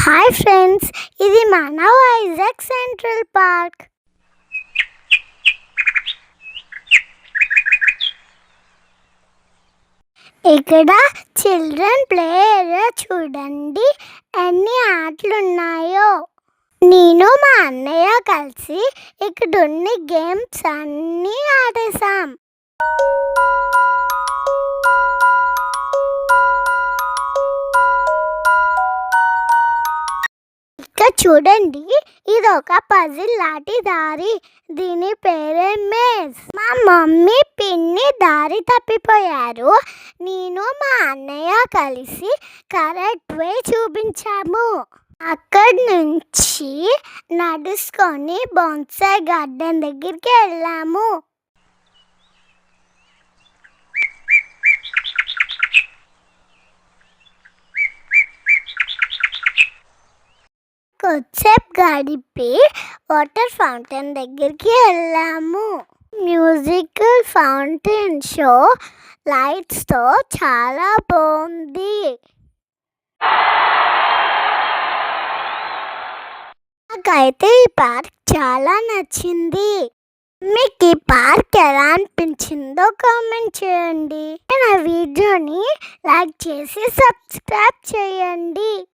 Hi friends, ఇది మన Vizag central park. ఇక్కడ చిల్డ్రన్ ప్లే ఏరియా చూడండి, ఎన్ని ఆటలు ఉన్నాయో. నేను మా అన్నయ్య కలిసి ఇక్కడ ఉన్న గేమ్స్ అన్నీ ఆడేసాం. ఇక్కడ చూడండి, ఇది ఒక పజిల్ లాంటి దారి. దీని పేరే మేజ్. మా మమ్మీ పిన్ని దారి తప్పిపోయారు. నేను మా అన్నయ్య కలిసి కరెక్ట్ వే చూపించాము. అక్కడి నుంచి నడుచుకొని బోన్సాయ్ గార్డెన్ దగ్గరికి వెళ్ళాము. కొద్దిసేపు గడిపి వాటర్ ఫౌంటైన్ దగ్గరికి వెళ్ళాము. మ్యూజికల్ ఫౌంటైన్ షో లైట్స్తో చాలా బాగుంది. నాకైతే ఈ పార్క్ చాలా నచ్చింది. మీకు ఈ పార్క్ ఎలా అనిపించిందో కామెంట్ చేయండి. నా వీడియోని లైక్ చేసి సబ్స్క్రైబ్ చేయండి.